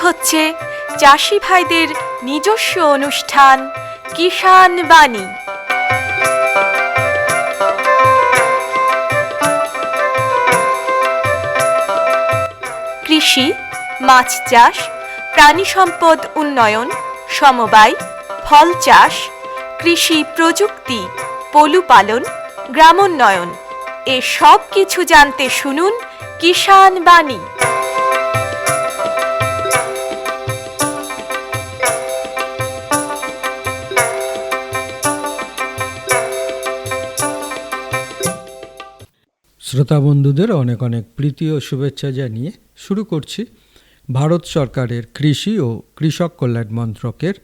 হচ্ছে চাষি ভাইদের নিজস্ব অনুষ্ঠান কিষাণ বাণী। কৃষি, মাছ চাষ, প্রাণী সম্পদ উন্নয়ন, সমবায়, ফল চাষ, কৃষি প্রযুক্তি, পশুপালন, গ্রামোন্নয়ন এ সব কিছু জানতে শুনুন কিষাণ বাণী। শ্রোতা বন্ধুদের অনেক অনেক প্রীতি ও শুভেচ্ছা জানিয়ে শুরু করছি ভারত সরকারের কৃষি ও কৃষক কল্যাণ মন্ত্রকের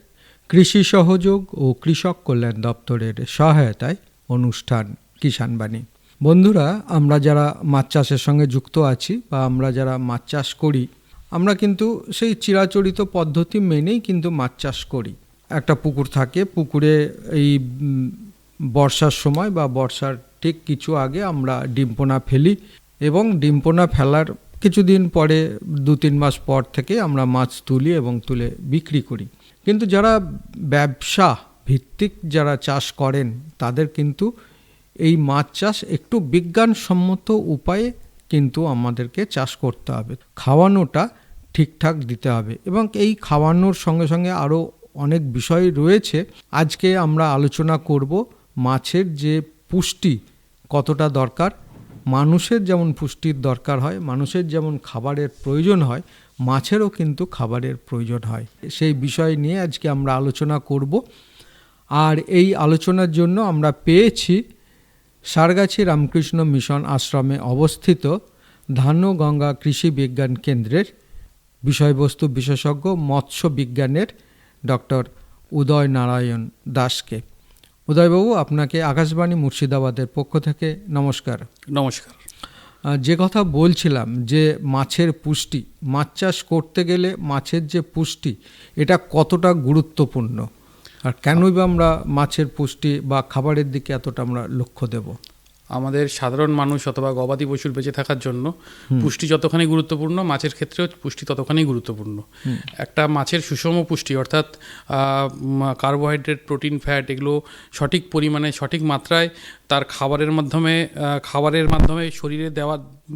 কৃষি সহযোগ ও কৃষক কল্যাণ দপ্তরের সহায়তায় অনুষ্ঠান কিষাণ বাণী। বন্ধুরা, আমরা যারা মাছ চাষের সঙ্গে যুক্ত আছি বা আমরা যারা মাছ চাষ করি, আমরা কিন্তু সেই চিরাচরিত পদ্ধতি মেনেই কিন্তু মাছ চাষ করি। একটা পুকুর থাকে, পুকুরে এই বর্ষার সময় বা বর্ষার ঠিক কিছু আগে আমরা ডিমপোনা ফেলি এবং ডিমপোনা ফেলার কিছুদিন পরে 2-3 মাস পর থেকে আমরা মাছ তুলি এবং তুলে বিক্রি করি। কিন্তু যারা ব্যবসা ভিত্তিক যারা চাষ করেন তাদের কিন্তু এই মাছ চাষ একটু বিজ্ঞানসম্মত উপায়ে কিন্তু আমাদেরকে চাষ করতে হবে। খাওয়ানোটা ঠিকঠাক দিতে হবে এবং এই খাওয়ানোর সঙ্গে সঙ্গে আরও অনেক বিষয় রয়েছে। আজকে আমরা আলোচনা করব মাছের যে পুষ্টি কতটা দরকার। মানুষের যেমন পুষ্টির দরকার হয়, মানুষের যেমন খাবারের প্রয়োজন হয়, মাছেরও কিন্তু খাবারের প্রয়োজন হয়। সেই বিষয় নিয়ে আজকে আমরা আলোচনা করব। আর এই আলোচনার জন্য আমরা পেয়েছি সারগাছি রামকৃষ্ণ মিশন আশ্রমে অবস্থিত ধান্যগঙ্গা কৃষি বিজ্ঞান কেন্দ্রের বিষয়বস্তু বিশেষজ্ঞ মৎস্য বিজ্ঞানের ডক্টর উদয় নারায়ণ দাসকে। উদয়বাবু, আপনাকে আকাশবাণী মুর্শিদাবাদের পক্ষ থেকে নমস্কার। নমস্কার। যে কথা বলছিলাম যে মাছের পুষ্টি, মাছ চাষ করতে গেলে মাছের যে পুষ্টি এটা কতটা গুরুত্বপূর্ণ, আর কেনই বা আমরা মাছের পুষ্টি বা খাবারের দিকে এতটা আমরা লক্ষ্য দেব? আমাদের সাধারণ মানুষ অথবা গবাদি পশুর বেঁচে থাকার জন্য পুষ্টি যতখানি গুরুত্বপূর্ণ, মাছের ক্ষেত্রেও পুষ্টি ততখানি গুরুত্বপূর্ণ। একটা মাছের সুষম পুষ্টি অর্থাৎ কার্বোহাইড্রেট, প্রোটিন, ফ্যাট এগুলো সঠিক পরিমাণে সঠিক মাত্রায় তার খাবারের মাধ্যমে শরীরে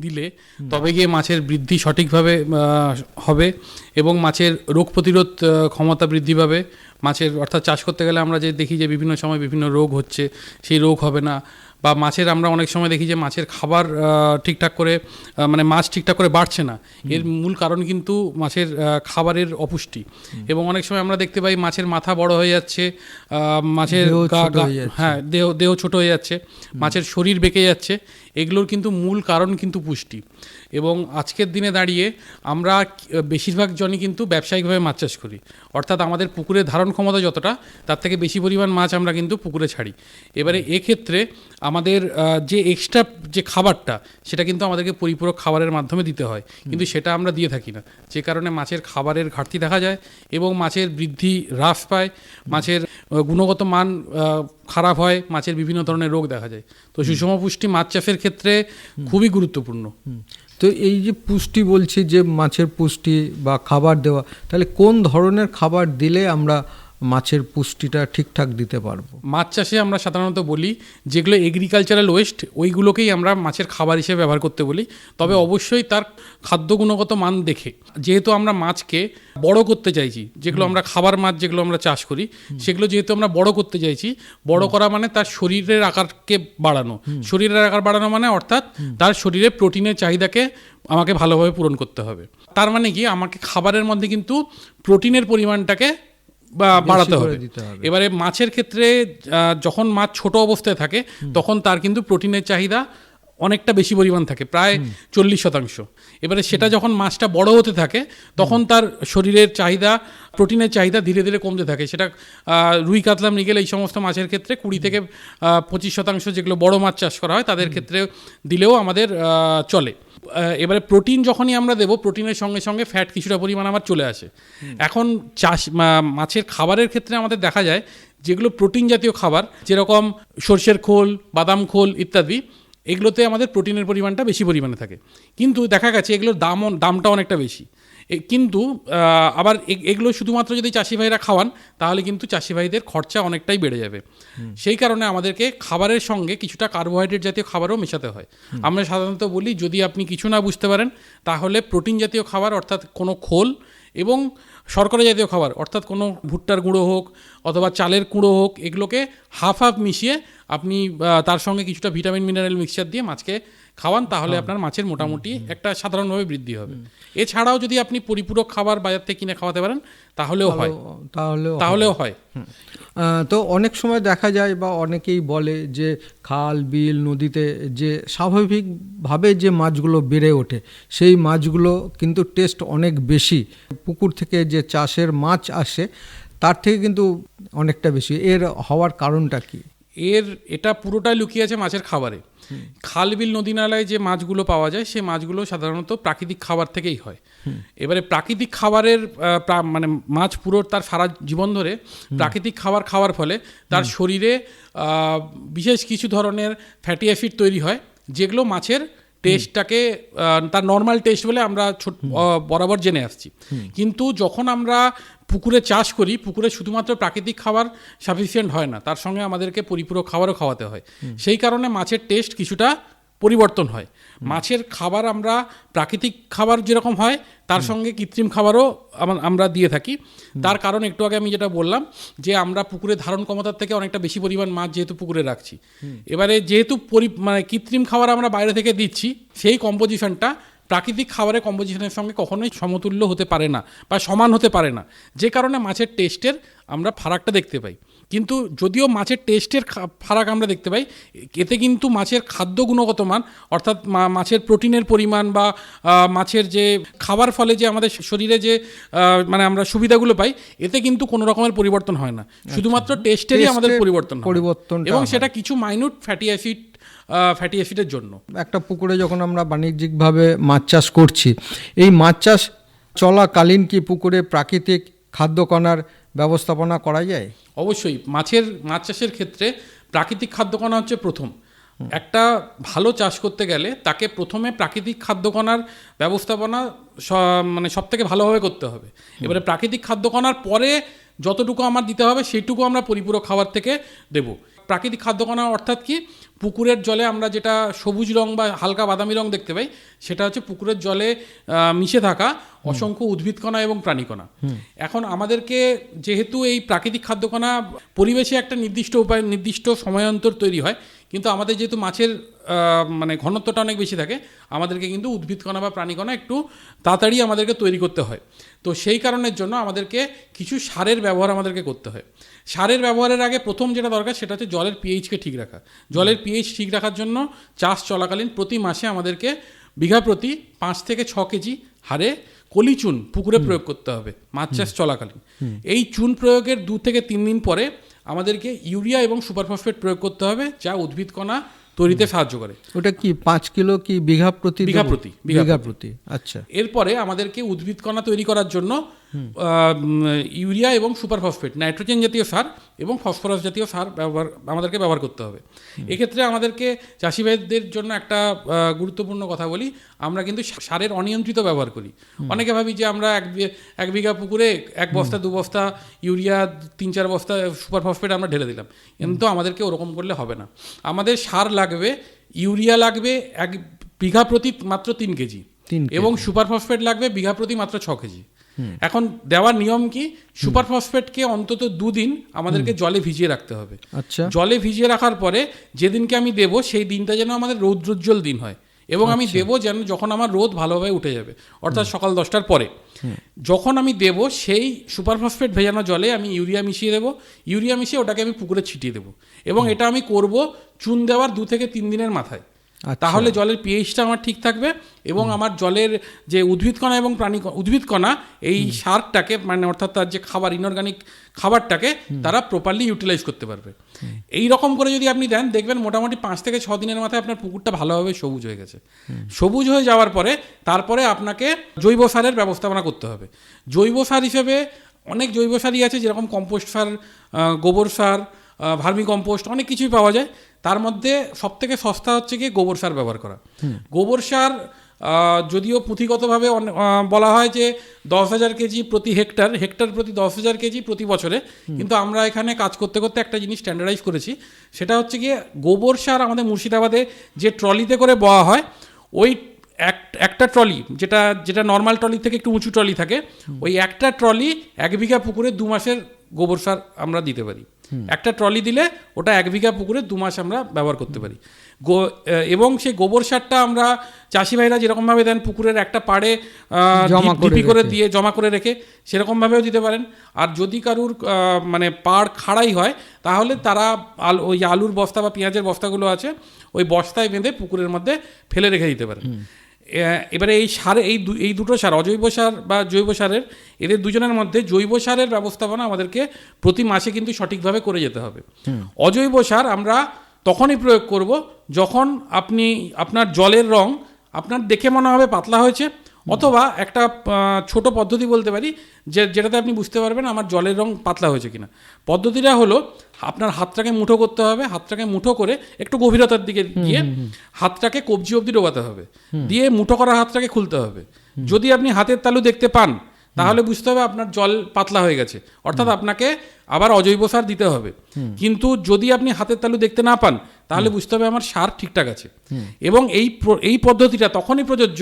দিলে তবে গিয়ে মাছের বৃদ্ধি সঠিকভাবে হবে এবং মাছের রোগ প্রতিরোধ ক্ষমতা বৃদ্ধি পাবে। মাছের অর্থাৎ চাষ করতে গেলে আমরা যে দেখি যে বিভিন্ন সময় বিভিন্ন রোগ হচ্ছে, সেই রোগ হবে না। বা মাছের আমরা অনেক সময় দেখি যে মাছের খাবার ঠিকঠাক করে মাছ ঠিকঠাক করে বাড়ছে না। এর মূল কারণ কিন্তু মাছের খাবারের অপুষ্টি। এবং অনেক সময় আমরা দেখতে পাই মাছের মাথা বড় হয়ে যাচ্ছে, মাছের দেহ ছোট হয়ে যাচ্ছে, মাছের শরীর বেঁকে যাচ্ছে। এগুলোর কিন্তু মূল কারণ কিন্তু পুষ্টি। এবং আজকের দিনে দাঁড়িয়ে আমরা বেশিরভাগ জনই কিন্তু ব্যবসায়িকভাবে মাছ চাষ করি, অর্থাৎ আমাদের পুকুরের ধারণ ক্ষমতা যতটা তার থেকে বেশি পরিমাণ মাছ আমরা কিন্তু পুকুরে ছাড়ি। এবারে এক্ষেত্রে আমাদের যে এক্সট্রা যে খাবারটা সেটা কিন্তু আমাদেরকে পরিপূরক খাবারের মাধ্যমে দিতে হয়, কিন্তু সেটা আমরা দিয়ে থাকি না, যে কারণে মাছের খাবারের ঘাটতি দেখা যায় এবং মাছের বৃদ্ধি হ্রাস পায়, মাছের গুণগত মান খারাপ হয়, মাছের বিভিন্ন ধরনের রোগ দেখা যায়। তো সুষম পুষ্টি মাছ চাষের ক্ষেত্রে খুবই গুরুত্বপূর্ণ। তো এই যে পুষ্টি বলছি, যে মাছের পুষ্টি বা খাবার দেওয়া, তাহলে কোন ধরনের খাবার দিলে আমরা মাছের পুষ্টিটা ঠিকঠাক দিতে পারবো? মাছ চাষে আমরা সাধারণত বলি যেগুলো এগ্রিকালচারাল ওয়েস্ট ওইগুলোকেই আমরা মাছের খাবার হিসেবে ব্যবহার করতে বলি, তবে অবশ্যই তার খাদ্য গুণগত মান দেখে। যেহেতু আমরা মাছকে বড় করতে চাইছি, যেগুলো আমরা খাবার মাছ যেগুলো আমরা চাষ করি সেগুলো যেহেতু আমরা বড় করতে চাইছি, বড় করা মানে তার শরীরের আকারকে বাড়ানো। শরীরের আকার বাড়ানো মানে অর্থাৎ তার শরীরে প্রোটিনের চাহিদাকে আমাকে ভালোভাবে পূরণ করতে হবে। তার মানে কি, আমাকে খাবারের মধ্যে কিন্তু প্রোটিনের পরিমাণটাকে বাড়াতে হবে। এবারে মাছের ক্ষেত্রে যখন মাছ ছোট অবস্থায় থাকে তখন তার কিন্তু প্রোটিনের চাহিদা অনেকটা বেশি পরিমাণ থাকে, প্রায় 40%। এবারে সেটা যখন মাছটা বড় হতে থাকে তখন তার শরীরের চাহিদা, প্রোটিনের চাহিদা ধীরে ধীরে কমতে থাকে। সেটা রুই, কাতলা, মৃগেল এই সমস্ত মাছের ক্ষেত্রে 20-25% যেগুলো বড় মাছ চাষ করা হয় তাদের ক্ষেত্রে দিলেও আমাদের চলে। এবারে প্রোটিন যখনই আমরা দেবো, প্রোটিনের সঙ্গে সঙ্গে ফ্যাট কিছুটা পরিমাণ আমার চলে আসে। এখন মাছের খাবারের ক্ষেত্রে আমাদের দেখা যায় যেগুলো প্রোটিন জাতীয় খাবার, যেরকম সর্ষের খোল, বাদাম খোল ইত্যাদি, এগুলোতে আমাদের প্রোটিনের পরিমাণটা বেশি পরিমাণে থাকে, কিন্তু দেখা গেছে এগুলোর দামটা অনেকটা বেশি। কিন্তু আবার এগুলো শুধুমাত্র যদি চাষি ভাইরা খাওয়ান তাহলে কিন্তু চাষি ভাইদের খরচা অনেকটাই বেড়ে যাবে। সেই কারণে আমাদেরকে খাবারের সঙ্গে কিছুটা কার্বোহাইড্রেট জাতীয় খাবারও মেশাতে হয়। আমরা সাধারণত বলি যদি আপনি কিছু না বুঝতে পারেন তাহলে প্রোটিন জাতীয় খাবার অর্থাৎ কোনো খোল এবং শর্করা জাতীয় খাবার অর্থাৎ কোনো ভুট্টার গুঁড়ো হোক অথবা চালের গুঁড়ো হোক, এগুলোকে হাফ হাফ মিশিয়ে আপনি তার সঙ্গে কিছুটা ভিটামিন মিনারেল মিক্সচার দিয়ে মাছকে খাওয়ান, তাহলে আপনার মাছের মোটামুটি একটা সাধারণভাবে বৃদ্ধি হবে। এছাড়াও যদি আপনি পরিপূরক খাবার বাজার থেকে কিনে খাওয়াতে পারেন তাহলেও হয়। তো অনেক সময় দেখা যায় বা অনেকেই বলে যে খাল বিল নদীতে যে স্বাভাবিকভাবে যে মাছগুলো বেড়ে ওঠে সেই মাছগুলো কিন্তু টেস্ট অনেক বেশি, পুকুর থেকে যে চাষের মাছ আসে তার থেকে কিন্তু অনেকটা বেশি। এর হওয়ার কারণটা কি? এটা পুরোটাই লুকিয়ে আছে মাছের খাবারে। খাল বিল নদী নালায় যে মাছগুলো পাওয়া যায় সেই মাছগুলো সাধারণত প্রাকৃতিক খাবার থেকেই হয়। এবারে প্রাকৃতিক খাবারের মানে মাছ পুরো তার সারা জীবন ধরে প্রাকৃতিক খাবার খাওয়ার ফলে তার শরীরে বিশেষ কিছু ধরনের ফ্যাটি অ্যাসিড তৈরি হয় যেগুলো মাছের টেস্টটাকে তার নর্মাল টেস্ট বলে আমরা বরাবর জেনে আসছি। কিন্তু যখন আমরা পুকুরে চাষ করি, পুকুরে শুধুমাত্র প্রাকৃতিক খাবার সাফিসিয়েন্ট হয় না, তার সঙ্গে আমাদেরকে পরিপূরক খাবারও খাওয়াতে হয়। সেই কারণে মাছের টেস্ট কিছুটা পরিবর্তন হয়। মাছের খাবার আমরা প্রাকৃতিক খাবার যেরকম হয় তার সঙ্গে কৃত্রিম খাবারও আমরা দিয়ে থাকি। তার কারণ একটু আগে আমি যেটা বললাম যে আমরা পুকুরে ধারণ ক্ষমতার থেকে অনেকটা বেশি পরিমাণ মাছ যেহেতু পুকুরে রাখছি, এবারে যেহেতু মানে কৃত্রিম খাবার আমরা বাইরে থেকে দিচ্ছি, সেই কম্পোজিশনটা প্রাকৃতিক খাবারের কম্পোজিশনের সঙ্গে কখনোই সমতুল্য হতে পারে না বা সমান হতে পারে না, যে কারণে মাছের টেস্টের আমরা ফারাকটা দেখতে পাই। কিন্তু যদিও মাছের টেস্টের ফারাক আমরা দেখতে পাই, এতে কিন্তু মাছের খাদ্য গুণগত মান অর্থাৎ মাছের প্রোটিনের পরিমাণ বা মাছের যে খাবার ফলে যে আমাদের শরীরে যে মানে আমরা সুবিধাগুলো পাই, এতে কিন্তু কোনো রকমের পরিবর্তন হয় না, শুধুমাত্র টেস্টেরই আমাদের পরিবর্তন এবং সেটা কিছু মাইনিউট ফ্যাটি অ্যাসিডের জন্য। একটা পুকুরে যখন আমরা বাণিজ্যিকভাবে মাছ চাষ করছি, এই মাছ চাষ চলাকালীন কি পুকুরে প্রাকৃতিক খাদ্যকণার ব্যবস্থাপনা করা যায়? অবশ্যই। মাছ চাষের ক্ষেত্রে প্রাকৃতিক খাদ্যকণা হচ্ছে প্রথম। একটা ভালো চাষ করতে গেলে তাকে প্রথমে প্রাকৃতিক খাদ্যকণার ব্যবস্থাপনা মানে সব থেকে ভালোভাবে করতে হবে। এবারে প্রাকৃতিক খাদ্যকণার পরে যতটুকু আমার দিতে হবে সেইটুকু আমরা পরিপূরক খাবার থেকে দেব। প্রাকৃতিক খাদ্যকণা অর্থাৎ কি, পুকুরের জলে আমরা যেটা সবুজ রং বা হালকা বাদামি রং দেখতে পাই সেটা হচ্ছে পুকুরের জলে মিশে থাকা অসংখ্য উদ্ভিদকণা এবং প্রাণীকণা। এখন আমাদেরকে যেহেতু এই প্রাকৃতিক খাদ্যকণা পরিবেশে একটা নির্দিষ্ট সময়ান্তর তৈরি হয়, কিন্তু আমাদের যেহেতু মাছের মানে ঘনত্বটা অনেক বেশি থাকে, আমাদেরকে কিন্তু উদ্ভিদকণা বা প্রাণীকণা একটু তাড়াতাড়ি আমাদেরকে তৈরি করতে হয়। তো সেই কারণের জন্য আমাদেরকে কিছু সারের ব্যবহার আমাদেরকে করতে হয়। সারের ব্যবহারের আগে প্রথম যেটা দরকার সেটা হচ্ছে জলের পিএইচকে ঠিক রাখা। জলের পিএইচ ঠিক রাখার জন্য চাষ চলাকালীন প্রতি মাসে আমাদেরকে বিঘা প্রতি 5 থেকে 6 কেজি হারে কলি চুন পুকুরে প্রয়োগ করতে হবে মাছ চাষ চলাকালীন। এই চুন প্রয়োগের 2 থেকে 3 দিন পরে আমাদেরকে ইউরিয়া এবং সুপারফসফেট প্রয়োগ করতে হবে, যা উদ্ভিদকণা তৈরিতে সাহায্য করে। ওটা কি 5 কিলো কি বিঘা প্রতি? বিঘা প্রতি। আচ্ছা। এরপরে আমাদেরকে উদ্ভিদকণা তৈরি করার জন্য ইউরিয়া এবং সুপারফসফেট, নাইট্রোজেন জাতীয় সার এবং ফসফরাস জাতীয় সার আমাদেরকে ব্যবহার করতে হবে। এক্ষেত্রে আমাদেরকে চাষি ভাইদের জন্য একটা গুরুত্বপূর্ণ কথা বলি, আমরা কিন্তু সারের অনিয়ন্ত্রিত ব্যবহার করি। অনেকে ভাবি যে আমরা এক বিঘা পুকুরে 1 বস্তা 2 বস্তা ইউরিয়া 3-4 বস্তা সুপারফসফেট আমরা ঢেলে দিলাম, কিন্তু আমাদেরকে ওরকম করলে হবে না। আমাদের সার লাগবে, ইউরিয়া লাগবে 1 বিঘা প্রতি মাত্র 3 কেজি এবং সুপারফসফেট লাগবে বিঘা প্রতি মাত্র 6 কেজি। এখন দেওয়ার নিয়ম কি, সুপারফসফেটকে অন্তত 2 দিন আমাদেরকে জলে ভিজিয়ে রাখতে হবে। আচ্ছা। জলে ভিজিয়ে রাখার পরে যেদিনকে আমি দেব সেই দিনটা যেন আমাদের রৌদ্রোজ্জ্বল দিন হয় এবং আমি দেব যেন যখন আমার রোদ ভালোভাবে উঠে যাবে, অর্থাৎ সকাল 10টার পরে। যখন আমি দেব সেই সুপারফসফেট ভেজানো জলে আমি ইউরিয়া মিশিয়ে দেবো, ইউরিয়া মিশিয়ে ওটাকে আমি পুকুরে ছিটিয়ে দেবো এবং এটা আমি করব চুন দেওয়ার 2 থেকে 3 দিনের মাথায়। তাহলে জলের পিএইচটা আমার ঠিক থাকবে এবং আমার জলের যে উদ্ভিদকণা এবং উদ্ভিদকণা এই সারটাকে মানে অর্থাৎ তার যে খাবার ইনঅর্গানিক খাবারটাকে তারা প্রপারলি ইউটিলাইজ করতে পারবে। এই রকম করে যদি আপনি দেন, দেখবেন মোটামুটি 5 থেকে 6 দিনের মাথায় আপনার পুকুরটা ভালোভাবে সবুজ হয়ে গেছে। সবুজ হয়ে যাওয়ার পরে তারপরে আপনাকে জৈব সারের ব্যবস্থাপনা করতে হবে। জৈব সার হিসেবে অনেক জৈব সারই আছে, যেরকম কম্পোস্ট সার, গোবর সার, ভার্মি কম্পোস্ট, অনেক কিছুই পাওয়া যায়। তার মধ্যে সবথেকে সস্তা হচ্ছে গিয়ে গোবর সার ব্যবহার করা। গোবর সার যদিও পুঁথিগতভাবে বলা হয় যে 10,000 কেজি প্রতি হেক্টর প্রতি 10,000 কেজি প্রতি বছরে, কিন্তু আমরা এখানে কাজ করতে করতে একটা জিনিস স্ট্যান্ডার্ডাইজ করেছি, সেটা হচ্ছে গিয়ে গোবর সার আমাদের মুর্শিদাবাদে যে ট্রলিতে করে বওয়া হয়, ওই একটা ট্রলি যেটা নর্মাল ট্রলি থেকে একটু উঁচু ট্রলি থাকে, ওই একটা ট্রলি 1 বিঘা পুকুরে 2 মাসের গোবর সার আমরা দিতে পারি। একটা ট্রলি দিলে ওটা 1 বিঘা পুকুরে 2 মাস আমরা ব্যবহার করতে পারি। এবং সেই গোবর সারটা আমরা চাষি ভাইরা যেরকমভাবে দেন, পুকুরের একটা পাড়ে ঢিপি করে দিয়ে জমা করে রেখে সেরকমভাবেও দিতে পারেন। আর যদি কারুর মানে পাড় খাড়াই হয়, তাহলে তারা ওই আলুর বস্তা বা পেঁয়াজের বস্তাগুলো আছে, ওই বস্তায় বেঁধে পুকুরের মধ্যে ফেলে রেখে দিতে পারেন। এবারে এই সার, এই দুটো সার, অজৈব সার বা জৈব সারের, এদের দুজনের মধ্যে জৈব সারের ব্যবস্থাপনা আমাদেরকে প্রতি মাসে কিন্তু সঠিকভাবে করে যেতে হবে। অজৈব সার আমরা তখনই প্রয়োগ করব যখন আপনার জলের রং আপনার দেখে মনে হবে পাতলা হয়েছে, অথবা একটা ছোট পদ্ধতি বলতে পারি যেটাতে আপনি বুঝতে পারবেন আমার জলের রং পাতলা হয়েছে কিনা। পদ্ধতিটা হলো, আপনার হাতটাকে মুঠো করতে হবে, হাতটাকে মুঠো করে একটু গভীরতার দিকে গিয়ে হাতটাকে কবজি অবধি ডোবাতে হবে, দিয়ে মুঠো করা হাতটাকে খুলতে হবে। যদি আপনি হাতের তালু দেখতে পান, তাহলে বুঝতে হবে আপনার জল পাতলা হয়ে গেছে, অর্থাৎ আপনাকে আবার অজৈব সার দিতে হবে। কিন্তু যদি আপনি হাতের তালু দেখতে না পান, তাহলে বুঝতে হবে আমার সার ঠিকঠাক আছে। এবং এই পদ্ধতিটা তখনই প্রযোজ্য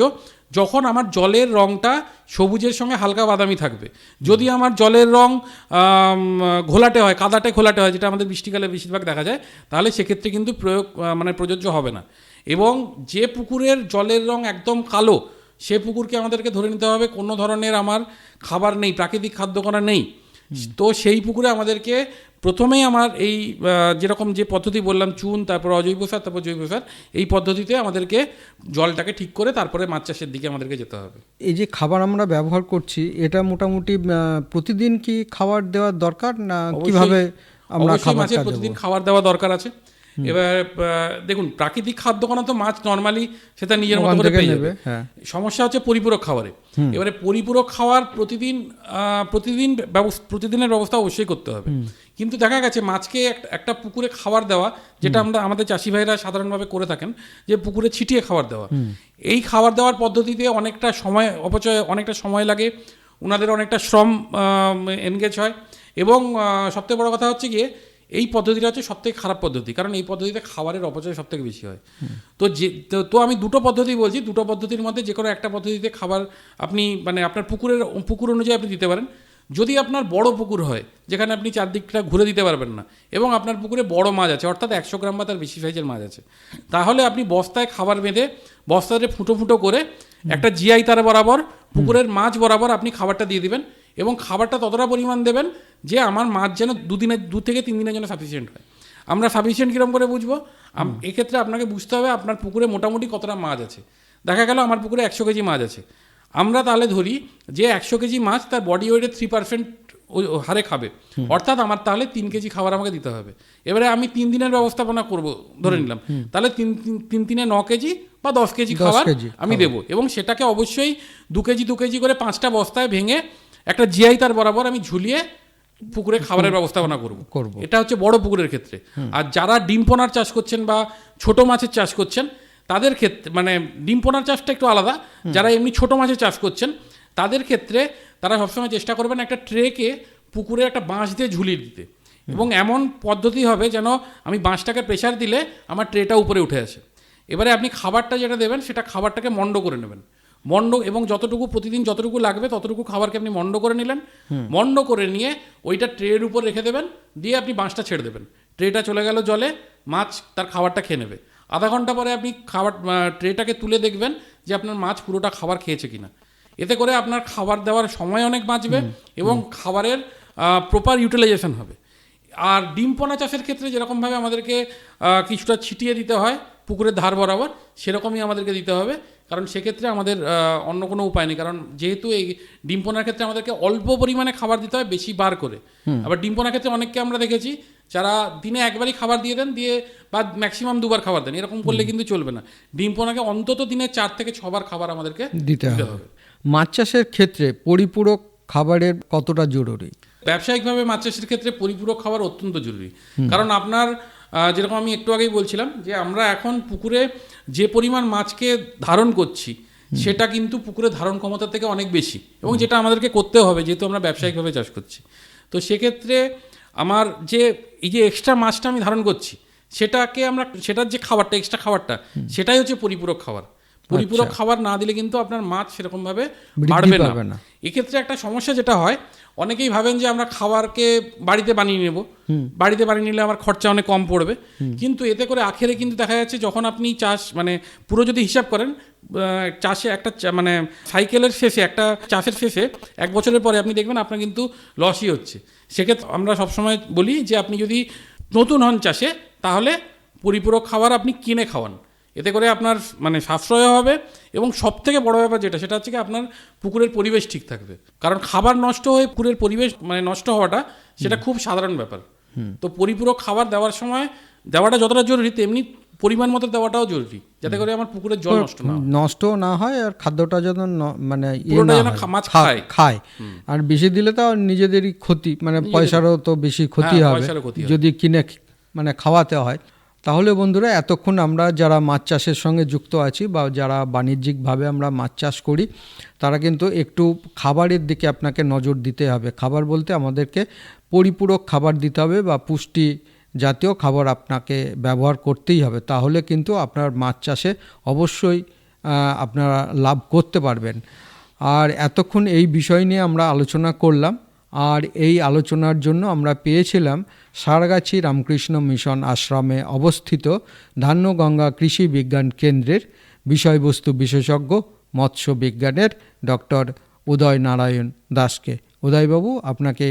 যখন আমার জলের রংটা সবুজের সঙ্গে হালকা বাদামি থাকবে। যদি আমার জলের রং ঘোলাটে হয়, কাদাটে ঘোলাটে হয়, যেটা আমাদের বৃষ্টিকালে বেশিরভাগ দেখা যায়, তাহলে সেক্ষেত্রে কিন্তু প্রযোজ্য হবে না। এবং যে পুকুরের জলের রং একদম কালো, সে পুকুরকে আমাদেরকে ধরে নিতে হবে কোনো ধরনের আমার খাবার নেই, প্রাকৃতিক খাদ্যকণা নেই। তো সেই পুকুরে আমাদেরকে প্রথমেই আমার এই যেরকম যে পদ্ধতি বললাম, চুন, তারপর অজৈব সার, তারপর জৈব সার, এই পদ্ধতিতে আমাদেরকে জলটাকে ঠিক করে তারপরে মাছ চাষের দিকে আমাদেরকে যেতে হবে। এই যে খাবার আমরা ব্যবহার করছি, এটা মোটামুটি প্রতিদিন কি খাবার দেওয়ার দরকার, না কিভাবে আমরা মাছের প্রতিদিন খাবার দেওয়া দরকার আছে। এবার দেখুন, প্রাকৃতিক খাদ্যকণা তো মাছ নর্মালি সেটা নিজের মতো করে পেয়ে যাবে। সমস্যা হচ্ছে পরিপূরক খাবারে। এবারে পরিপূরক খাওয়ার প্রতিদিনের ব্যবস্থা অবশ্যই করতে হবে। কিন্তু দেখা গেছে মাছকে একটা পুকুরে খাবার দেওয়া, যেটা আমাদের চাষি ভাইরা সাধারণভাবে করে থাকেন, যে পুকুরে ছিটিয়ে খাবার দেওয়া। এই খাবার দেওয়ার পদ্ধতিতে অনেকটা সময় অপচয়, অনেকটা সময় লাগে, ওনাদের অনেকটা শ্রম এনগেজ হয়। এবং সবথেকে বড় কথা হচ্ছে গিয়ে, এই পদ্ধতিটা হচ্ছে সবথেকে খারাপ পদ্ধতি, কারণ এই পদ্ধতিতে খাবারের অপচয় সবথেকে বেশি হয়। তো আমি দুটো পদ্ধতি বলছি, দুটো পদ্ধতির মধ্যে যে কোনো একটা পদ্ধতিতে খাবার আপনি মানে আপনার পুকুর অনুযায়ী আপনি দিতে পারেন। যদি আপনার বড় পুকুর হয়, যেখানে আপনি চারদিকটা ঘুরে দিতে পারবেন না, এবং আপনার পুকুরে বড় মাছ আছে, অর্থাৎ 100 গ্রাম বা তার বেশি সাইজের মাছ আছে, তাহলে আপনি বস্তায় খাবার বেঁধে বস্তাতে ফুটো ফুটো করে একটা জিআই তার বরাবর পুকুরের মাছ বরাবর আপনি খাবারটা দিয়ে দিবেন। এবং খাবারটা ততটা পরিমাণ দেবেন যে আমার মাছ যেন 2 থেকে 3 দিনের জন্য সাফিসিয়েন্ট হয়। আমরা সাফিসিয়েন্ট কীরকম করে বুঝবো? এক্ষেত্রে আপনাকে বুঝতে হবে আপনার পুকুরে মোটামুটি কতটা মাছ আছে। দেখা গেল আমার পুকুরে 100 কেজি মাছ আছে, আমরা তাহলে ধরি যে 100 কেজি মাছ তার বডি ওয়েটের 3% হারে খাবে, অর্থাৎ আমার তাহলে 3 কেজি খাবার আমাকে দিতে হবে। এবারে আমি 3 দিনের ব্যবস্থাপনা করব ধরে নিলাম, তাহলে 3 9 কেজি বা 10 কেজি খাবার আমি দেবো। এবং সেটাকে অবশ্যই 2 কেজি করে 5টা বস্তায় ভেঙে একটা জিআই তার বরাবর আমি ঝুলিয়ে পুকুরে খাবারের ব্যবস্থাপনা করব। এটা হচ্ছে বড় পুকুরের ক্ষেত্রে। আর যারা ডিম পোনার চাষ করছেন বা ছোট মাছের চাষ করছেন, তাদের ক্ষেত্রে মানে ডিম পোনার চাষটা একটু আলাদা। যারা এমনি ছোট মাছের চাষ করছেন, তাদের ক্ষেত্রে তারা সবসময় চেষ্টা করবেন একটা ট্রেকে পুকুরে একটা বাঁশ দিয়ে ঝুলিয়ে দিতে, এবং এমন পদ্ধতি হবে যেন আমি বাঁশটাকে প্রেশার দিলে আমার ট্রেটা উপরে উঠে আসে। এবারে আপনি খাবারটা যেটা দেবেন, সেটা খাবারটাকে মন্ড করে নেবেন। এবং প্রতিদিন যতটুকু লাগবে ততটুকু খাবারকে আপনি মন্ড করে নিলেন। মন্ড করে নিয়ে ওইটা ট্রের উপর রেখে দেবেন, দিয়ে আপনি বাঁশটা ছেড়ে দেবেন। ট্রেটা চলে গেল জলে, মাছ তার খাবারটা খেয়ে নেবে। আধা ঘন্টা পরে আপনি ট্রেটাকে তুলে দেখবেন যে আপনার মাছ পুরোটা খাবার খেয়েছে কিনা। এতে করে আপনার খাবার দেওয়ার সময় অনেক বাঁচবে এবং খাবারের প্রপার ইউটিলাইজেশন হবে। আর ডিম পোনা চাষের ক্ষেত্রে যেরকমভাবে আমাদেরকে কিছুটা ছিটিয়ে দিতে হয় পুকুরের ধার বরাবর, সেরকমই আমাদেরকে দিতে হবে, কারণ সেক্ষেত্রে আমাদের অন্য কোনো উপায় নেই। কারণ যেহেতু এই ডিম পোনার ক্ষেত্রে আমাদেরকে অল্প পরিমাণে খাবার দিতে হয়, বেশি বার করে। আবার ডিম পোনার ক্ষেত্রে অনেককে আমরা দেখেছি যারা দিনে একবারই খাবার দিয়ে দেন, দিয়ে বা ম্যাক্সিমাম 2 বার খাবার দেন, এরকম করলে কিন্তু চলবে না। ডিম পোনাকে অন্তত দিনে 4 থেকে 6 বার খাবার আমাদেরকে দিতে হবে। মাছ চাষের ক্ষেত্রে পরিপূরক খাবারের কতটা জরুরি? ব্যবসায়িকভাবে মাছ চাষের ক্ষেত্রে পরিপূরক খাবার অত্যন্ত জরুরি। কারণ আপনার যেরকম আমি একটু আগেই বলছিলাম যে আমরা এখন পুকুরে যে পরিমাণ মাছকে ধারণ করছি, সেটা কিন্তু পুকুরের ধারণ ক্ষমতা থেকে অনেক বেশি, এবং যেটা আমাদেরকে করতে হবে যেহেতু আমরা ব্যবসায়িকভাবে চাষ করছি। তো সেক্ষেত্রে আমার এই যে এক্সট্রা মাছটা আমি ধারণ করছি, সেটার যে খাবারটা, এক্সট্রা খাবারটা, সেটাই হচ্ছে পরিপূরক খাবার। পরিপূরক খাবার না দিলে কিন্তু আপনার মাছ সেরকমভাবে বাড়বে না। এক্ষেত্রে একটা সমস্যা যেটা হয়, অনেকেই ভাবেন যে আমরা খাবারকে বাড়িতে বানিয়ে নেব, বাড়িতে বানিয়ে নিলে আমার খরচা অনেক কম পড়বে, কিন্তু এতে করে আখেরে কিন্তু দেখা যাচ্ছে যখন আপনি চাষ পুরো যদি হিসাব করেন, চাষে একটা সাইকেলের শেষে, একটা চাষের শেষে 1 বছরের পরে আপনি দেখবেন আপনার কিন্তু লসই হচ্ছে। সেক্ষেত্রে আমরা সবসময় বলি যে আপনি যদি নতুন হন চাষে, তাহলে পরিপূরক খাবার আপনি কিনে খাওয়ান, এতে করে আপনার সাশ্রয় হবে, এবং সব থেকে বড় ব্যাপার যেটা হচ্ছে কি আপনার পুকুরের পরিবেশ ঠিক থাকবে। কারণ খাবার নষ্ট হয়ে পুকুরের পরিবেশ নষ্ট হওয়াটা সেটা খুব সাধারণ ব্যাপার। তো পরিপূরক খাবার দেওয়াটা যতটা জরুরি, তেমনি পরিমাণ মতো দেওয়াটাও জরুরি, যাতে করে আমার পুকুরের জল নষ্ট না হয়, আর খাদ্যটা যেন মাছ খায়। আর বেশি দিলে তো নিজেদেরই ক্ষতি, পয়সারও তো বেশি ক্ষতি হবে যদি কিনে খাওয়াতে হয়। তাহলে বন্ধুরা, এতক্ষণ আমরা যারা মাছ চাষের সঙ্গে যুক্ত আছি বা যারা বাণিজ্যিকভাবে আমরা মাছ চাষ করি, তারা কিন্তু একটু খাবারের দিকে আপনাকে নজর দিতে হবে। খাবার বলতে আমাদেরকে পরিপূরক খাবার দিতে হবে বা পুষ্টি জাতীয় খাবার আপনাকে ব্যবহার করতেই হবে, তাহলে কিন্তু আপনার মাছ চাষে অবশ্যই আপনারা লাভ করতে পারবেন। আর এতক্ষণ এই বিষয় নিয়ে আমরা আলোচনা করলাম, আর এই আলোচনার জন্য আমরা পেয়েছিলাম সারগাছি রামকৃষ্ণ মিশন আশ্রমে অবস্থিত ধান্যগঙ্গা কৃষি বিজ্ঞান কেন্দ্রের বিষয়বস্তু বিশেষজ্ঞ মৎস্য বিজ্ঞানের ডক্টর উদয় নারায়ণ দাসকে। উদয়বাবু, আপনাকে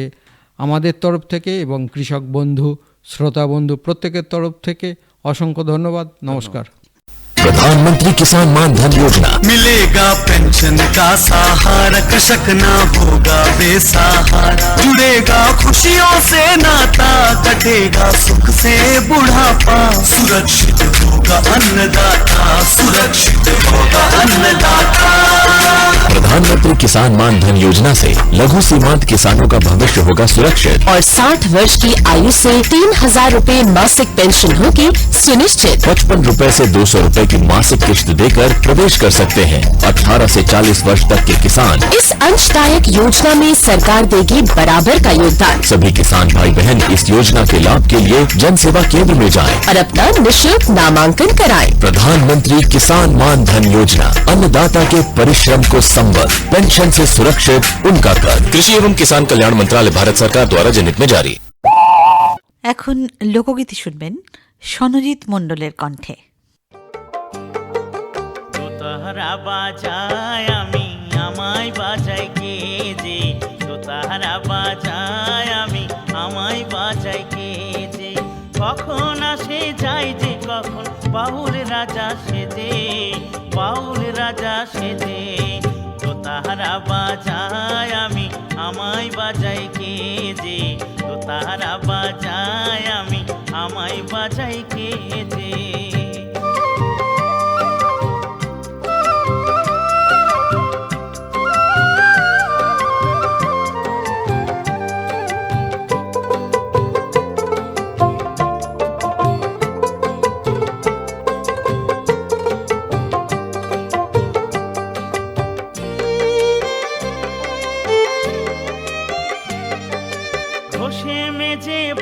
আমাদের তরফ থেকে এবং কৃষক বন্ধু, শ্রোতা বন্ধু প্রত্যেকের তরফ থেকে অসংখ্য ধন্যবাদ। নমস্কার। प्रधानमंत्री किसान मान धन योजना, मिलेगा पेंशन का सहारा, कृषक ना होगा बेसहारा, जुड़ेगा खुशियों से नाता, कटेगा सुख से बुढ़ापा, सुरक्षित होगा अन्नदाता, सुरक्षित होगा अन्नदाता। प्रधानमंत्री किसान मान धन योजना से लघु सीमांत किसानों का भविष्य होगा सुरक्षित और 60 वर्ष की आयु से 3,000 रूपए मासिक पेंशन होगी सुनिश्चित। 55 रूपए से 200 रूपए की मासिक किश्त देकर प्रवेश कर सकते हैं। 18 से 40 वर्ष तक के किसान इस अंशदायक योजना में सरकार देगी बराबर का योगदान। सभी किसान भाई बहन इस योजना के लाभ के लिए जन सेवा केंद्र में जाएं और अपना निःशुल्क नामांकन कराएं। प्रधानमंत्री किसान मान धन योजना, अन्नदाता के परिश्रम को संबल, पेंशन से सुरक्षित उनका कर। कृषि एवं किसान कल्याण मंत्रालय, भारत सरकार द्वारा जनहित में जारी। এখন লোকগীতি শুনবেন সনজিৎ মণ্ডলের কণ্ঠে। তাহারা বাজায় আমি আমায় বাজাই কে যে, তো তাহারা বাজায় আমি আমায় বাজাই কে যে, কখন আসে যায় যে, কখন বাউল রাজা সেজে, বাউল রাজা সেজে, তো তাহারা বাজায় আমি আমায় বাজাই কে যে, তো তাহারা বাজায় আমি আমায় বাজাই কে যে।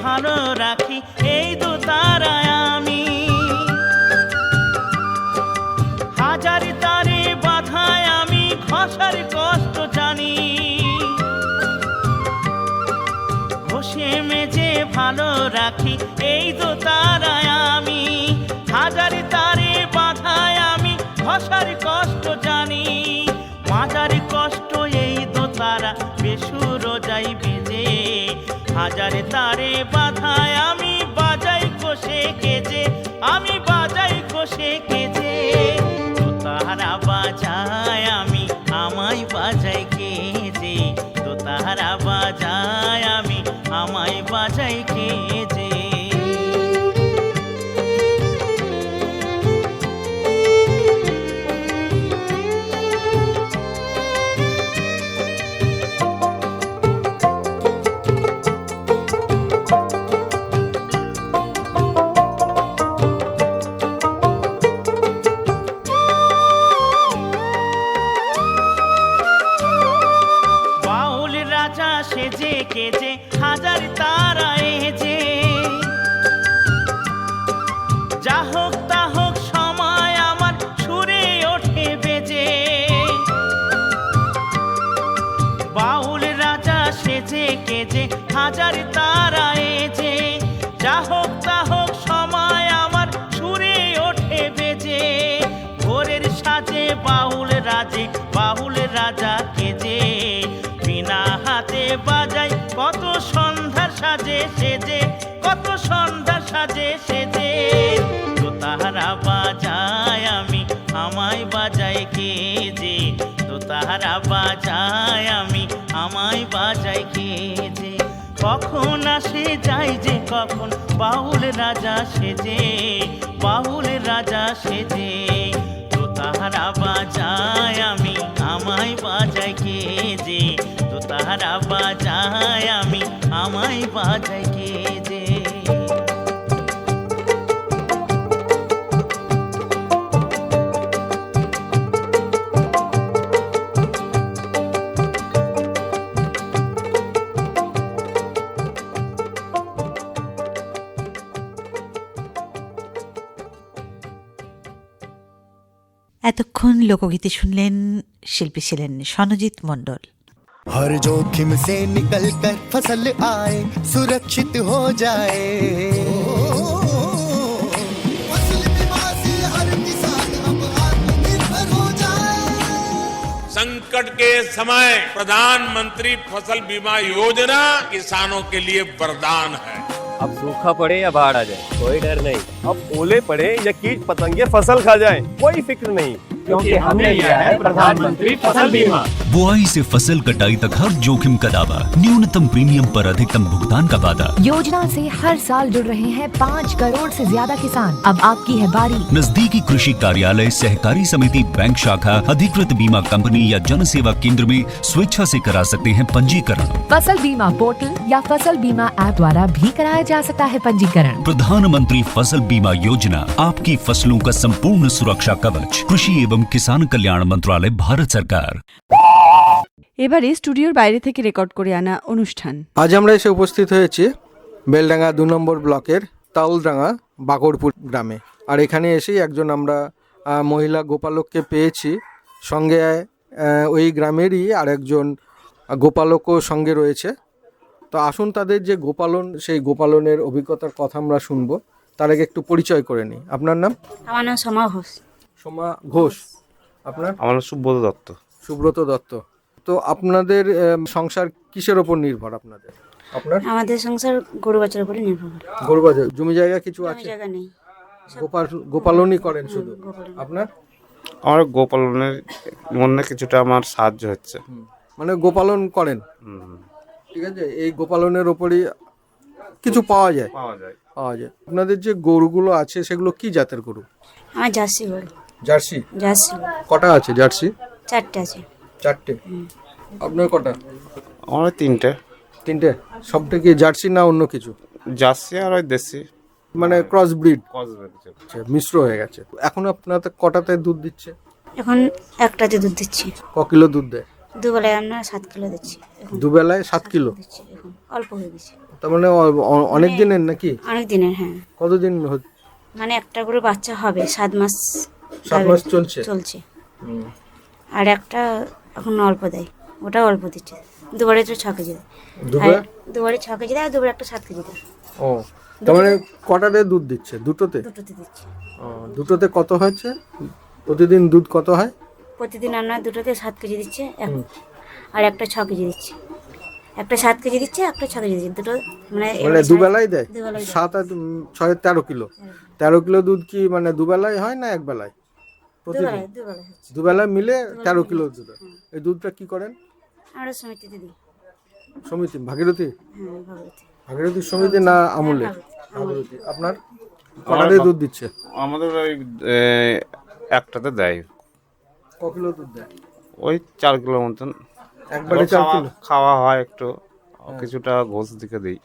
ভালো রাখি এই দোতারায় আমি, হাজার তারে বাধায় আমি ঘষার কষ্ট জানি, ঘষে মেজে ভালো রাখি এই দোতারায় আমি, হাজার তারে বাধায় আমি ঘষার কষ্ট জানি, মাজার কষ্ট এই দোতারা বেসুর যাই বেজে, হাজার তারে বাধায় আমি বাজাই কষে কেজে, আমি বাজাই কষে কেজে, তো তাহারা বাজায় আমি আমায় বাজাই কেজে, তো তাহারা বাজায় আমি আমায় বাজাই কেজে। হাজার তারা যে যা হোক তা হোক সময় আমার সুরে ওঠে বেজে ভোরের সাজে বাউল রাজে বাউল রাজা কেজে বিনা হাতে বাজাই কত সন্ধ্যার সাজে সেজে কত সন্ধ্যার সাজে সেজে তো তাহারা বাজায় আমি আমায় বাজাই কে যে তো তাহারা বাজায় আমি আমায় বাজাই কে যে কখন আসে যাই যে কখন বাউল রাজা সেজে বাউল রাজা সেজে তো তাহারা বাজায় আমি আমায় বাজাই কে যে তো তাহারা বাজায় আমি আমায় বাজাই কে যে এতক্ষণ লোকগীতি শুনলেন, শিল্পী ছিলেন সনজিৎ মণ্ডল। हर जोखिम से निकल कर फसल आए सुरक्षित हो जाए फसल बीमा से हर किसान अब आत्मनिर्भर हो जाए। संकट के समय प्रधानमंत्री फसल बीमा योजना किसानों के लिए वरदान है। अब सूखा पड़े या बाढ़ आ जाए कोई डर नहीं, अब ओले पड़े या कीट पतंगे फसल खा जाए कोई फिक्र नहीं, क्योंकि हमने लिया है प्रधानमंत्री फसल बीमा। बुआई से फसल कटाई तक हर जोखिम का दावा, न्यूनतम प्रीमियम पर अधिकतम भुगतान का वादा। योजना से हर साल जुड़ रहे हैं 5 करोड़ से ज्यादा किसान। अब आपकी है बारी। नजदीकी कृषि कार्यालय, सहकारी समिति, बैंक शाखा, अधिकृत बीमा कंपनी या जन सेवा केंद्र में स्वेच्छा से करा सकते हैं पंजीकरण। फसल बीमा पोर्टल या फसल बीमा ऐप द्वारा भी कराया जा सकता है पंजीकरण। प्रधानमंत्री फसल बीमा योजना, आपकी फसलों का संपूर्ण सुरक्षा कवच। कृषि एवं किसान कल्याण मंत्रालय, भारत सरकार। এবারে স্টুডিওর বাইরে থেকে রেকর্ড করে আনা অনুষ্ঠান। আজ আমরা এসে উপস্থিত হয়েছি বেলডাঙ্গা 2 নম্বর ব্লকের তাউলডাঙ্গা বাগড়পুর গ্রামে। আর এখানে এসেই একজন আমরা মহিলা গোপালককে পেয়েছি, সঙ্গে ওই গ্রামেরই আরেকজন গোপালকও সঙ্গে রয়েছে। তো আসুন তাদের যে গোপালন, সেই গোপালনের অভিজ্ঞতার কথা আমরা শুনবো। তার আগে একটু পরিচয় করে নিই। আপনার নাম? আমার নাম সোমা ঘোষ। সোমা ঘোষ। আপনার? আমার নাম সুব্রত দত্ত। সুব্রত দত্ত। তো আপনাদের সংসার কিসের ওপর নির্ভর আপনাদের? আপনার? আমাদের সংসার গরু বাছুরের উপরে নির্ভর করে। গরু বাছুর, জমি জায়গা কিছু আছে? জায়গা নেই, গোপালনই করেন শুধু। আপনার? আমার গোপালনের মনে কিছুটা আমার সাহায্য হচ্ছে, মানে গোপালন করেন, ঠিক আছে। এই গোপালনের ওপরই কিছু পাওয়া যায়। পাওয়া যায়। আপনাদের যে গরুগুলো আছে সেগুলো কি জাতের গরু? আমার জার্সি গরু। জার্সি? জার্সি। কটা আছে জার্সি? 4টে আছে। 4টে। আপনার কটা? আমার 3টে। 3টে? সবটা কি জার্সি না অন্য কিছু? জার্সি আর ওই দেশি, মানে ক্রস ব্রিড, আচ্ছা, মিশ্র হয়ে গেছে। এখন আপনাদের কটাতে দুধ দিচ্ছে? এখন একটাতে দুধ দিচ্ছি। ক কিলো দুধ দেয়? দুবেলায় আমরা 7 কিলো দিচ্ছি। দুবেলায় 7 কিলো? এখন অল্প হয়ে গেছে। তার মানে অনেক দিনের নাকি? অনেক দিনের, হ্যাঁ। কতদিন? মানে একটা করে বাচ্চা হবে 7 মাস। 7 মাস চলছে? চলছে। আর একটা এখন অল্প দেয়, ওটা অল্প দিচ্ছে। দুবারে তো 6 কেজি দেয়। দুবারে 6 কেজি দেয় আর দুবারে একটা 7 কেজি দেয়। ও, তার মানে কটাতে দুধ দিচ্ছে? দুটোতে? দুটোতে দিচ্ছে। ও, দুটোতে কত হচ্ছে প্রতিদিন দুধ? কত হয় প্রতিদিন? আমরা দুটোতে 7 কেজি দিচ্ছে, আর একটা 6 কেজি দিচ্ছে। একটা 7 কেজি দিচ্ছে, একটা 6 কেজি দিচ্ছে। দুটো মানে দুবেলায় দেয়? 7 আর 6 13 কিলো। 13 কিলো দুধ কি মানে দুবেলায় হয় না এক বেলায়? প্রতিদিন দুবেলায় মিলে 13 কিলো দুধ। এই দুধটা কি করেন? আমরা সমিতিতে দিই। সমিতি? ভাগীরথী? ভাগীরথী। ভাগীরথী সমিতি না আমুলের? ভাগীরথী। আপনার কটাতে দুধ দিচ্ছে? আমাদের ওই একটাতে দেয়। ক কিলো দুধ দেয়? ওই 4 কিলো মতন। একবারে 4 কিলো? খাওয়া হয় একটু, কিছুটা ঘোষ দিকে দিই।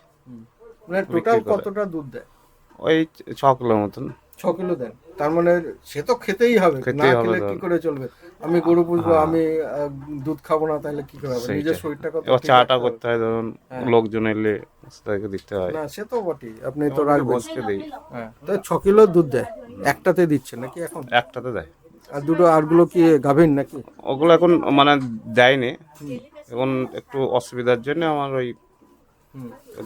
মানে টোটাল কতটা দুধ দেয়? ওই 6 কিলো মতন। 6 কিলো দেন। তার মানে সে তো খেতেই হবে, না খেলে কি করে চলবে? আমি গরু পুষবো, আমি দুধ খাবো না, তাহলে কি করে হবে? নিজের শরীরটা কত চাটা করতে হয়, ধরুন লোকজন এলে তাদেরকে দিতে হয়। না সে তো বটেই, আপনি তো রাখবেন। দেই। হ্যাঁ, তো 6 কিলো দুধ দেয়। একটাতে দিচ্ছে নাকি এখন? একটাতে দেয়। আর দুটো আরগুলো কি গাভীর নাকি? ওগুলো এখন মানে দেয়নি, এখন একটু অসুবিধার জন্য আমার ওই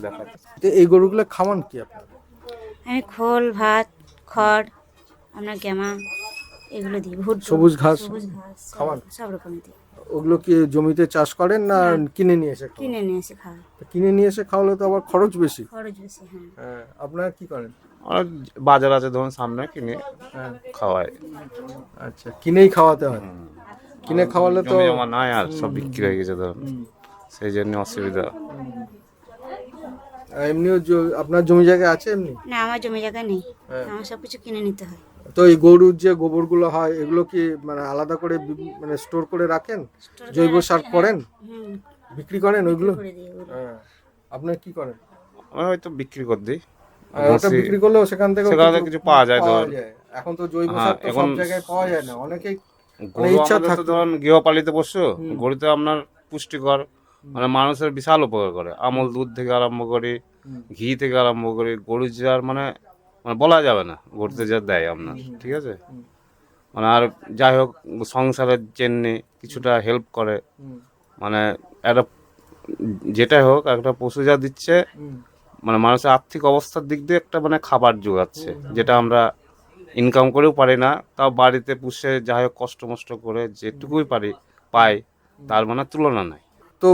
দেখাচ্ছে। তো এই গরুগুলো খাওয়ান কি আপনার? আমি খোল ভাত খড় আপনার গ্যামা এগুলো দিই, ভুট্টা সবুজ ঘাস সবুজ ঘাস খাওয়ান? সব রকম দিই। ওগুলো কি জমিতে চাষ করেন না কিনে নিয়ে এসে খাওয়ান? কিনে নিয়ে এসে খাওয়াই। তো কিনে নিয়ে এসে খাওয়ালে তো আবার খরচ বেশি। খরচ বেশি, হ্যাঁ। হ্যাঁ, আপনারা কি করেন? আর বাজার আছে ধরুন সামনে, কিনে খাওয়াই। আচ্ছা, কিনেই খাওয়াতে হয়? কিনে খাওয়ালে তো জমি জমা নাই, আর সব বিক্রি হয়ে গেছে ধরুন, সেই জন্য অসুবিধা। এমনিও আপনার জমি জায়গা আছে এমনি? না, আমার জমি জায়গা নেই, আমার সব কিছু কিনে নিতে হয়। তো এই গরুর যে গোবরগুলো হয় এগুলো কি মানে আলাদা করে মানে স্টোর করে রাখেন, জৈব সার করেন, বিক্রি করেন ওইগুলো? হ্যাঁ, আপনার কি করেন? আমি হয়তো বিক্রি করে দিই। ওটা বিক্রি করলেও সেখান থেকে কিছু পাওয়া যায়। এখন তো জৈব সার তো সব জায়গায় পাওয়া যায় না, অনেকেই ইচ্ছা থাকে। ধরুন গৃহপালিত পশু, গরুতে আপনার পুষ্টিকর, মানে মানুষের বিশাল উপকার করে। আমল দুধ থেকে আরম্ভ করে, ঘি থেকে আরম্ভ করে, গরু যার মানে বলা যাবে না গরুতে যা দেয় আপনার, ঠিক আছে। মানে আর যাই হোক, সংসারের জন্য কিছুটা হেল্প করে, মানে একটা যেটাই হোক একটা পশু যা দিচ্ছে, মানে মানুষের আর্থিক অবস্থার দিক দিয়ে একটা মানে খাবার যোগাচ্ছে, যেটা আমরা ইনকাম করেও পারি না, তাও বাড়িতে পুষে যাই হোক কষ্ট মষ্ট করে যেটুকুই পাই, তার মানে তুলনা নাই। তো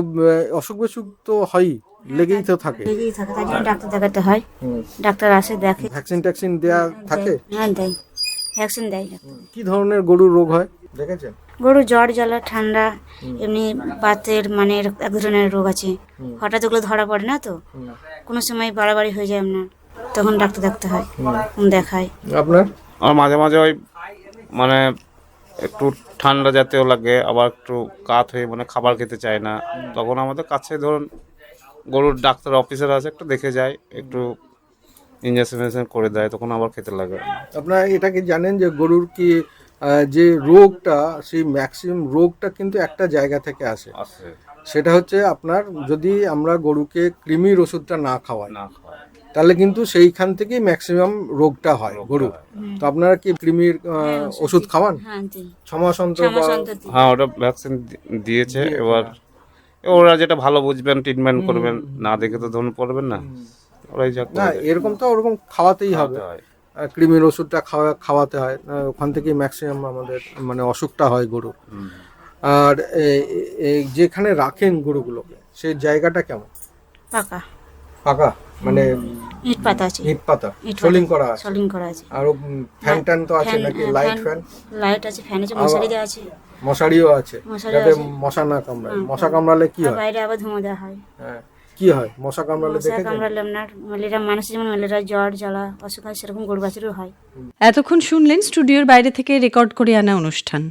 অসুখ বিসুখ তো হয়ই, লেগেই তো থাকে। লেগেই থাকে, তার জন্য ডাক্তার দেখাতে হয়। ডাক্তার আসে, দেখে। ভ্যাকসিন ট্যাকসিন দেয়া থাকে? হ্যাঁ, দেয়, ভ্যাকসিন দেয়। কি ধরনের গরুর রোগ হয় দেখেছেন? গরু জ্বর জ্বালা ঠান্ডা, এমনি বাতের মানে এক ধরনের রোগ আছে, হঠাৎ ওগুলো ধরা পড়ে না, তো কোনো সময় বাড়াবাড়ি হয়ে যায় আপনার, তখন ডাক্তার দেখতে হয়, দেখায়। আপনার? আমার মাঝে মাঝে ওই মানে একটু ঠান্ডা জাতীয় লাগে, আবার একটু কাত হয়ে মানে খাবার খেতে চায় না, তখন আমাদের কাছে ধরুন গরুর ডাক্তার অফিসার আছে, একটু দেখে যায়, একটু ইঞ্জেকশন করে দেয়, তখন আবার খেতে লাগে। আপনারা এটা কি জানেন যে গরুর কি যে রোগটা, সেই ম্যাক্সিমাম রোগটা কিন্তু একটা জায়গা থেকে আসে। সেটা হচ্ছে আপনার, যদি আমরা গরুকে কৃমির ওষুধটা না খাওয়াই তাহলে কিন্তু সেইখান থেকেই ম্যাক্সিমাম রোগটা হয় গরু। তো আপনারা কি কৃমির ওষুধ খাওয়ান? 6 মাস অন্তর? হ্যাঁ, ওটা ভ্যাকসিন দিয়েছে। এবার ওরা যেটা ভালো বুঝবেন ট্রিটমেন্ট করবেন, না দেখে তো ধরুন পড়বেন না, ওরাই যা না, এরকম তো ওরকম খাওয়াতেই হবে, কৃমির ওষুধটা খাওয়াতে হয়, ওখান থেকেই ম্যাক্সিমাম আমাদের মানে অসুখটা হয় গরু। আর যেখানে রাখেন গরুগুলোকে সেই জায়গাটা কেমন? পাকা পাকা, মানে ইট পাতা আছে, ইট পাতা সোলিং করা আছে? সোলিং করা আছে। আর ফ্যান ট্যান তো আছে নাকি? Light fan? লাইট আছে, ফ্যান আছে, মশারি দেওয়া আছে। মশারিও আছে, যাতে মশা না কামড়ায়। মশা কামড়ালে কি হয়? বাইরে আবার ধুমো দেওয়া হয়। হ্যাঁ, কি হয় মশা কামড়ালে? মশা কামড়ালে আপনার ম্যালেরিয়া, মানুষের যেমন ম্যালেরিয়া জ্বর জ্বালা অসুখ হয়, সেরকম গরু বাছুরও হয়। এতক্ষণ শুনলেন স্টুডিওর বাইরে থেকে রেকর্ড করে আনা অনুষ্ঠান।